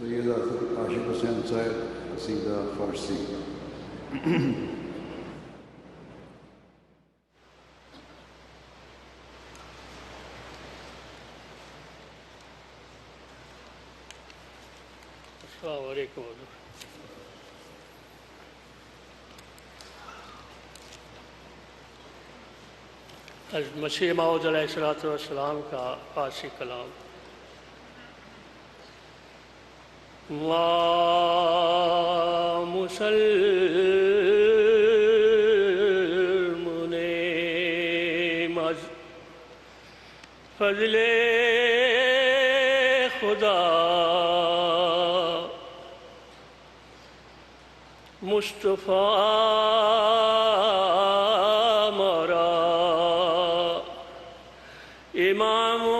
سید عاشق حسین صاحب قصیدہ فارسی۔ السلام علیکم۔ مسیح موعود علیہ السلام کا فارسی کلام: ما مسلم مز فضل خدا مصطفیٰ مارا امام و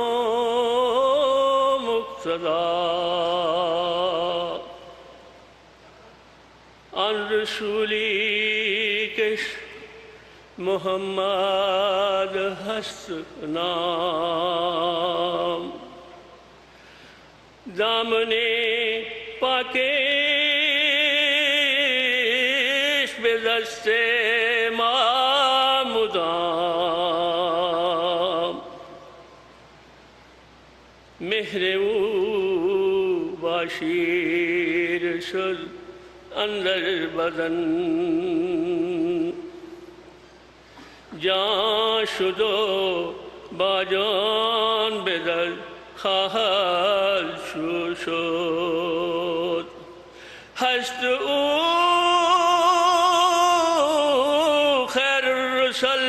مقتدا ان رسولی کش محمد ہست نام دامن پاکش به دست ما مدام مهر او باشیر شد اندر بدن جان شد و با جان به در خواهد شد هست او خیر الرسل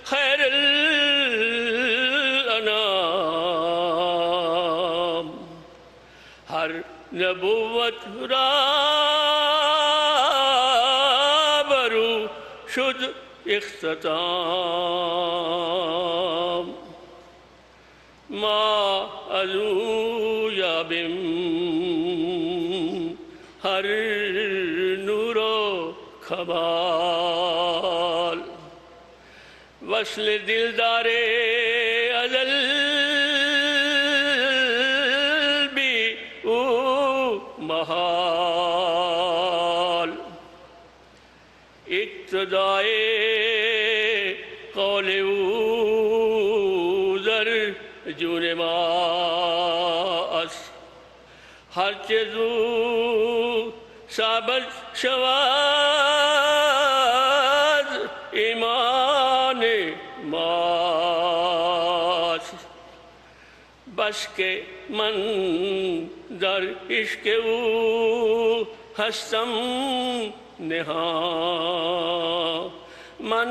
خیر الانام ہر نبوت را برو شد اختتام ما ازو یابم ہر نور و کمال وصل دلدار ازل بھی او محال اقتدائے قول او ذر جون ما است ہر چیزو ثابت شود ایمان ماست بس کہ من در عشق او ہستم نہاں من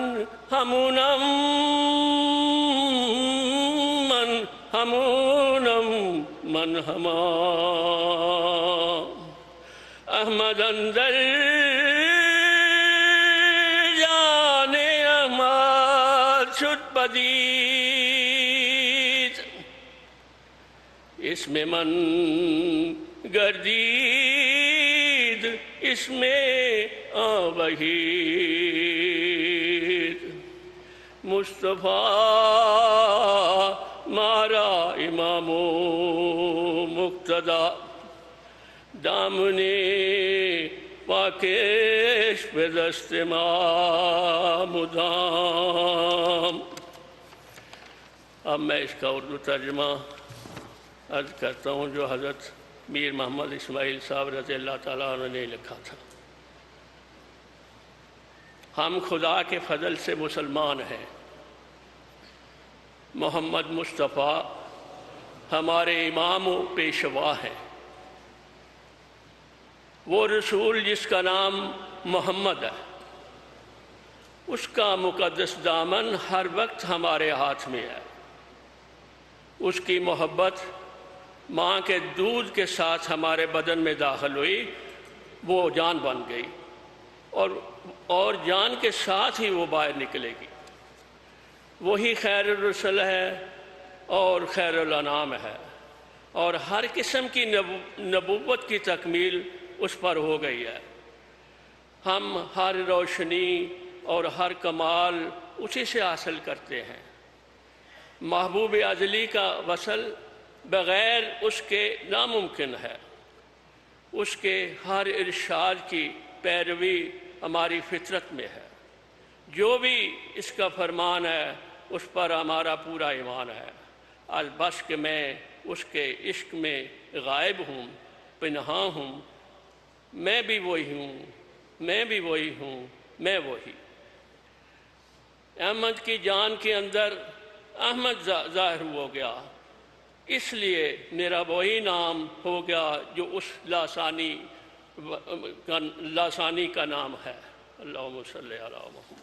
ہمونم من ہما احمد اندر جان احمد شد پدید اس میں من گردید اس میں آبہید مصطفیٰ مارا امام و مقتدا دامن پاکش به دست ما مدام۔ اب میں اس کا اردو ترجمہ عرض کرتا ہوں جو حضرت میر محمد اسماعیل صاحب رضی اللہ تعالیٰ عنہ نے لکھا تھا۔ ہم خدا کے فضل سے مسلمان ہیں۔ محمد مصطفیٰ ہمارے امام و پیشوا ہیں۔ وہ رسول جس کا نام محمد ہے، اس کا مقدس دامن ہر وقت ہمارے ہاتھ میں ہے۔ اس کی محبت ماں کے دودھ کے ساتھ ہمارے بدن میں داخل ہوئی، وہ جان بن گئی اور جان کے ساتھ ہی وہ باہر نکلے گی۔ وہی خیر الرسل ہے اور خیر الانام ہے، اور ہر قسم کی نبوت کی تکمیل اس پر ہو گئی ہے۔ ہم ہر روشنی اور ہر کمال اسی سے حاصل کرتے ہیں۔ محبوب ازلی کا وصل بغیر اس کے ناممکن ہے۔ اس کے ہر ارشاد کی پیروی ہماری فطرت میں ہے۔ جو بھی اس کا فرمان ہے اس پر ہمارا پورا ایمان ہے۔ آج بس کہ میں اس کے عشق میں غائب ہوں، پنہاں ہوں، میں بھی وہی ہوں، میں بھی وہی ہوں، میں وہی۔ احمد کی جان کے اندر احمد ظاہر ہو گیا، اس لیے میرا وہی نام ہو گیا جو اس لاسانی کا نام ہے۔ اللہم صلی علی محمد۔